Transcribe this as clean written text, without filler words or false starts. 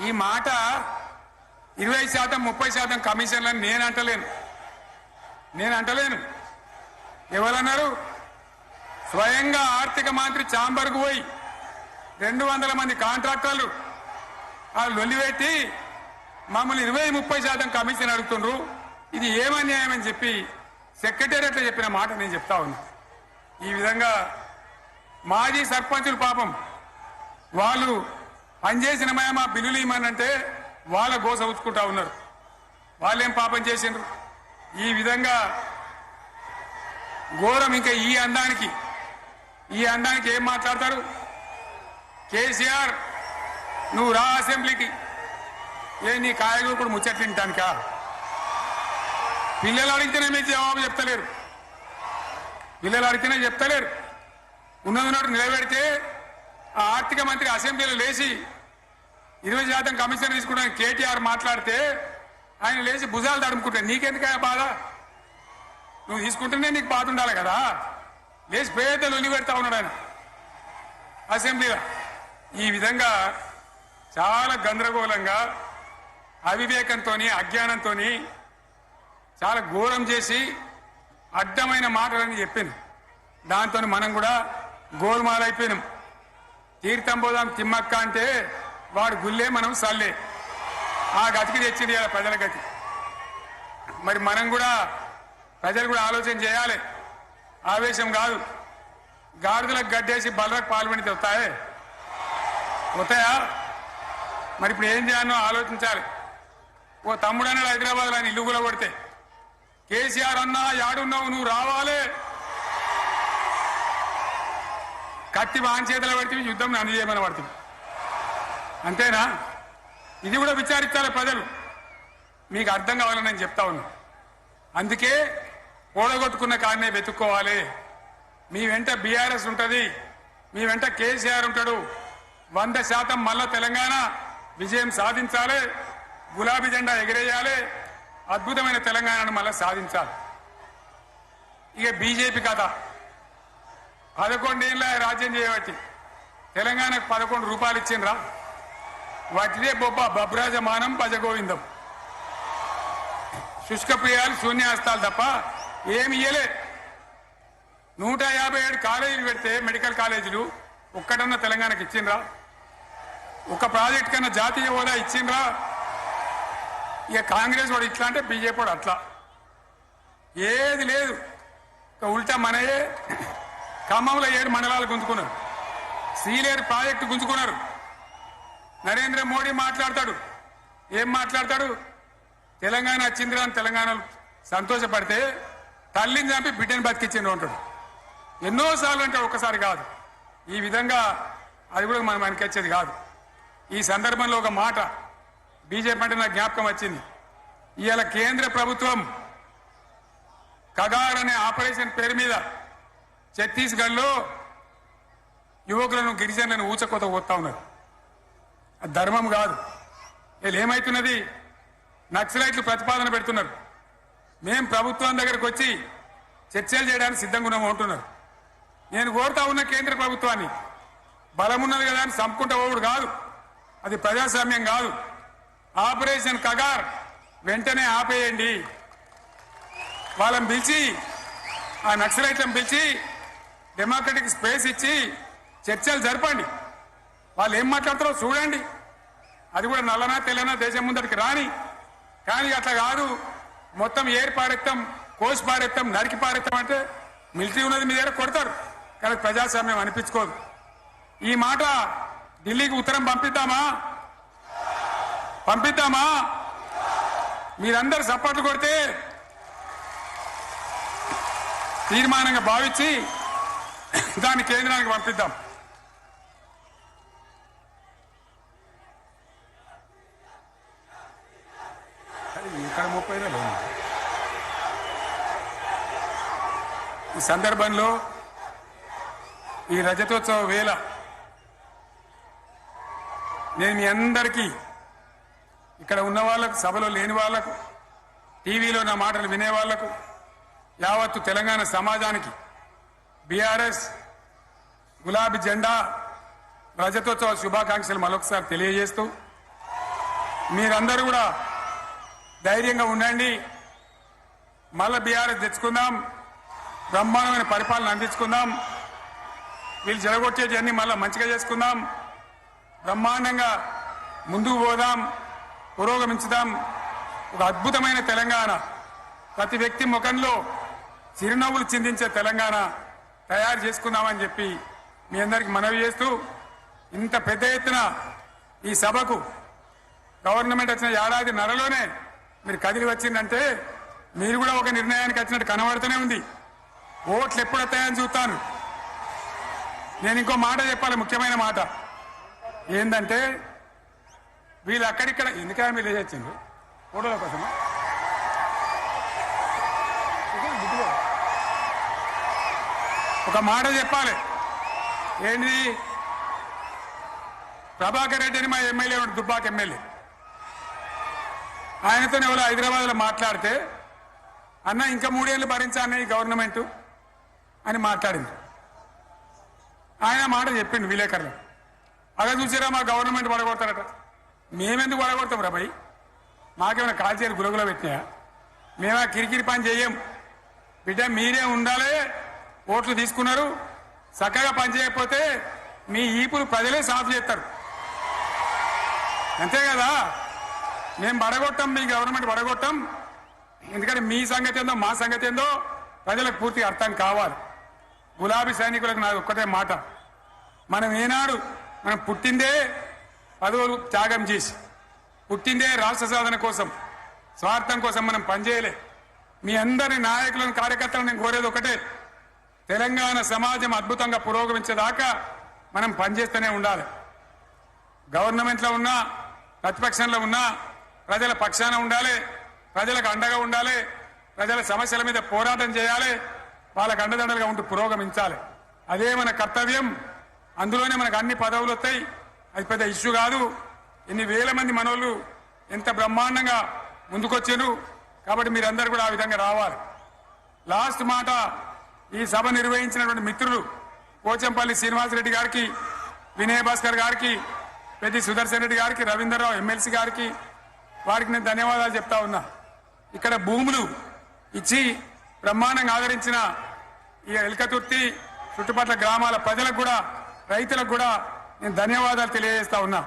ఈ మాట 20% 30% కమిషన్లని నేను అంటలేను. ఎవరన్నారు? స్వయంగా ఆర్థిక మంత్రి ఛాంబర్కు పోయి 200 మంది కాంట్రాక్టర్లు వాళ్ళు లొల్లిపెట్టి మమ్మల్ని 20-30% కమిషన్ అడుగుతుండ్రు, ఇది ఏమన్యాయం అని చెప్పి సెక్రటేరియట్లో చెప్పిన మాట నేను చెప్తా ఉన్నా. ఈ విధంగా మాజీ సర్పంచులు పాపం వాళ్ళు పనిచేసిన మా బిల్లులు ఇవ్వమనంటే వాళ్ళ గోస ఉచ్చుకుంటా ఉన్నారు. వాళ్ళేం పాపం చేసిండ్రు? ఈ విధంగా ఘోరం. ఇంకా ఈ అందానికి ఏం మాట్లాడతారు? కేసీఆర్ నువ్వు రా అసెంబ్లీకి, నీ కాయలు కూడా ముచ్చట్లు తింటానికా? పిల్లలు అడిగితేనే మీరు జవాబు చెప్తలేరు. ఉన్నది నిలబెడితే ఆ ఆర్థిక మంత్రి అసెంబ్లీలో లేచి 20% కమిషన్ తీసుకుంటాను కేటీఆర్ మాట్లాడితే ఆయన లేచి భుజాలు తడుముకుంటాడు. నీకెందుకు బాధ? నువ్వు తీసుకుంటేనే నీకు బాధ ఉండాలి కదా. లేచి పేదలు ఒలి పెడతా ఉన్నాడు ఆయన అసెంబ్లీలో. ఈ విధంగా చాలా గందరగోళంగా అవివేకంతో అజ్ఞానంతో చాలా ఘోరం చేసి అడ్డమైన మాటలని చెప్పింది. దాంతో మనం కూడా గోల్మాలైపోయినాం. తీర్థం పోదాం తిమ్మక్క అంటే వాడు గుల్లే, మనం సల్లే. ఆ గతికి తెచ్చింది కదా ప్రజల గతి. మరి మనం కూడా ప్రజలు కూడా ఆలోచన చేయాలి. ఆవేశం కాదు. గాడిదలకు గడ్డేసి బలరకు పాల్పడితే వస్తాయా? మరి ఇప్పుడు ఏం చేయాలో ఆలోచించాలి. ఓ తమ్ముడు అన్నాడు హైదరాబాద్లో, ఆయన ఇల్లు కూడా కొడితే, కేసీఆర్ అన్నా యాడున్నావు, నువ్వు రావాలి. కత్తి వాన్ చేతిలో పడితే యుద్ధం నన్ను చేయమని పడుతుంది. అంతేనా? ఇది కూడా విచారించాలి ప్రజలు. మీకు అర్థం కావాలని నేను చెప్తా ఉన్నా. అందుకే ఓడగొట్టుకున్న కాడనే వెతుక్కోవాలి. మీ వెంట బీఆర్ఎస్ ఉంటుంది, మీ వెంట కేసీఆర్ ఉంటాడు. 100% మళ్ళా తెలంగాణ విజయం సాధించాలి. గులాబీ జెండా ఎగిరేయాలి. అద్భుతమైన తెలంగాణను మళ్ళా సాధించాలి. ఇక బీజేపీ కథ 11 ఏళ్ళ రాజ్యం చేయబట్టి తెలంగాణకు 11 రూపాయలు ఇచ్చిండ్రా? వాటిదే బబ్రాజమానం భజగోవిందం. శుష్క ప్రియాలు శూన్యాస్తాలు తప్ప ఏమి ఇయ్యలే. 157 కాలేజీలు పెడితే మెడికల్ కాలేజీలు ఒక్కటన్నా తెలంగాణకు ఇచ్చిండ్రా? ఒక్క ప్రాజెక్ట్ కన్నా జాతీయ హోదా ఇచ్చిండ్రా? ఇక కాంగ్రెస్ వాడు ఇట్లా అంటే బీజేపీ వాడు అట్లా. ఏది లేదు. ఉల్టా మనయే ఖమ్మంలో 7 మండలాలు గుంజుకున్నారు. సీలేరు ప్రాజెక్టు గుంజుకున్నారు. నరేంద్ర మోడీ మాట్లాడతాడు. ఏం మాట్లాడతాడు? తెలంగాణ వచ్చిందిరా అని తెలంగాణలో సంతోషపడితే తల్లిని చంపి బిడ్డని బతికిచ్చిండ్రు అంటాడు. ఎన్నోసార్లు అంటే ఒక్కసారి కాదు. ఈ విధంగా అది కూడా మనం అనిపించేది కాదు. ఈ సందర్భంలో ఒక మాట బీజేపీ అంటే నాకు జ్ఞాపకం వచ్చింది. ఇవాళ కేంద్ర ప్రభుత్వం కగార్ అనే ఆపరేషన్ పేరు మీద ఛత్తీస్గఢ్లో యువకులను గిరిజనులను ఊచకోత పోతా ఉన్నారు. అది ధర్మం కాదు. వీళ్ళు ఏమైతున్నది? నక్సలైట్లు ప్రతిపాదన పెడుతున్నారు. మేం ప్రభుత్వం దగ్గరకు వచ్చి చర్చలు చేయడానికి సిద్ధంగా ఉన్నాము అంటున్నారు. నేను కోరుతా ఉన్న కేంద్ర ప్రభుత్వాన్ని, బలమున్నది కదా అని సంపుకుంటా పోవుడు కాదు. అది ప్రజాస్వామ్యం కాదు. ఆపరేషన్ కగార్ వెంటనే ఆపేయండి. వాళ్ళని పిలిచి, ఆ నక్సలైట్లను పిలిచి డెమోక్రటిక్ స్పేస్ ఇచ్చి చర్చలు జరపండి. వాళ్ళు ఏం మాట్లాడతారో చూడండి. అది కూడా నల్లనా తెల్లనా దేశం ముందరికి రాని. కానీ అట్లా కాదు. మొత్తం ఏరి పారెత్తాం, కోసి పారెత్తాం, నరికి పారెత్తాం అంటే మిలిటరీ ఉన్నది మీ దగ్గర కొడతారు. కానీ ప్రజాస్వామ్యం అనిపించుకోదు. ఈ మాట ఢిల్లీకి ఉత్తరం పంపిద్దామా? మీరందరూ సపోర్ట్లు కొడితే తీర్మానంగా భావించి దాన్ని కేంద్రానికి పంపిద్దాం. ఇక్కడ 30 ఈ సందర్భంలో ఈ రజతోత్సవ వేళ నేను మీ అందరికీ, ఇక్కడ ఉన్న వాళ్లకు, సభలో లేని వాళ్లకు, టీవీలో నా మాటలు వినే వాళ్లకు, యావత్తు తెలంగాణ సమాజానికి బీఆర్ఎస్ గులాబీ జెండా రజతోత్సవ శుభాకాంక్షలు మరొకసారి తెలియజేస్తూ మీరందరూ కూడా ధైర్యంగా ఉండండి. మళ్ళా బీఆర్ఎస్ తెచ్చుకుందాం, బ్రహ్మాండమైన పరిపాలన అందించుకుందాం. వీళ్ళు జరగొట్టేటివన్నీ మళ్ళీ మంచిగా చేసుకుందాం, బ్రహ్మాండంగా ముందుకు పోదాం, పురోగమించుదాం. ఒక అద్భుతమైన తెలంగాణ, ప్రతి వ్యక్తి ముఖంలో చిరునవ్వులు చిందించే తెలంగాణ తయారు చేసుకుందామని చెప్పి మీ అందరికి మనవి చేస్తూ, ఇంత పెద్ద ఎత్తున ఈ సభకు గవర్నమెంట్ వచ్చిన ఏడాది నరలోనే మీరు కదిలి వచ్చిందంటే మీరు కూడా ఒక నిర్ణయానికి వచ్చినట్టు కనబడుతూనే ఉంది. ఓట్లు ఎప్పుడు వస్తాయని చూస్తాను. నేను ఇంకో మాట చెప్పాలి, ముఖ్యమైన మాట ఏంటంటే వీళ్ళు అక్కడిక్కడ ఎందుకైనా మీరు లేచొచ్చిండ్రు ఫోటోల కోసమా? ఒక మాట చెప్పాలి, ఏంటి? ప్రభాకర్ రెడ్డి అని మా ఎమ్మెల్యే దుబ్బాక ఎమ్మెల్యే, ఆయనతో ఎవరో హైదరాబాద్లో మాట్లాడితే అన్న ఇంకా 3 ఏళ్ళు భరించాలన్న ఈ గవర్నమెంట్ అని మాట్లాడింది. ఆయన మాట చెప్పిండు విలేకరులు. అలా చూసారా మా గవర్నమెంట్ పడగొడతారట. మేమెందుకు పడగొడతాం రా భయ్? మాకేమైనా కాల్చేరు గులగుల పెట్టినాయా? మేమా కిరికిరి పని చెయ్యం బిడ్డ. మీరే ఉండాలి, ఓట్లు తీసుకున్నారు, చక్కగా పని చేయకపోతే మీ ఈపులు ప్రజలే సాఫ్ చేస్తారు, అంతే కదా. మేము పడగొట్టాం, మీ గవర్నమెంట్ పడగొట్టాం. ఎందుకంటే మీ సంగతి ఏందో మా సంగతి ఏందో ప్రజలకు పూర్తిగా అర్థం కావాలి. గులాబీ సైనికులకు నాది ఒక్కటే మాట, మనం ఏనాడు మనం పుట్టిందే పదవులు త్యాగం చేసి, పుట్టిందే రాష్ట్ర సాధన కోసం, స్వార్థం కోసం మనం పనిచేయలే. మీ అందరి నాయకులను కార్యకర్తలను నేను కోరేది ఒకటే, తెలంగాణ సమాజం అద్భుతంగా పురోగమించేదాకా మనం పనిచేస్తూనే ఉండాలి. గవర్నమెంట్లో ఉన్నా ప్రతిపక్షంలో ఉన్నా ప్రజల పక్షాన ఉండాలి, ప్రజలకు అండగా ఉండాలి, ప్రజల సమస్యల మీద పోరాటం చేయాలి, వాళ్ళకు అండదండలుగా ఉంటూ పురోగమించాలి. అదే మన కర్తవ్యం. అందులోనే మనకు అన్ని పదవులు వస్తాయి. అది పెద్ద ఇష్యూ కాదు. ఎన్ని వేల మంది మనోళ్ళు ఎంత బ్రహ్మాండంగా ముందుకొచ్చారు. కాబట్టి మీరందరూ కూడా ఆ విధంగా రావాలి. లాస్ట్ మాట, ఈ సభ నిర్వహించినటువంటి మిత్రులు పోచంపల్లి శ్రీనివాసరెడ్డి గారికి, వినయ్ భాస్కర్ గారికి, పెద్ది సుదర్శన్ రెడ్డి గారికి, రవీంద్రరావు ఎమ్మెల్సీ గారికి, వారికి నేను ధన్యవాదాలు చెప్తా ఉన్నా. ఇక్కడ భూములు ఇచ్చి బ్రహ్మాండంగా ఆదరించిన ఈ ఎల్కతుర్తి చుట్టుపక్కల గ్రామాల ప్రజలకు కూడా, రైతులకు కూడా నేను ధన్యవాదాలు తెలియజేస్తా ఉన్నా.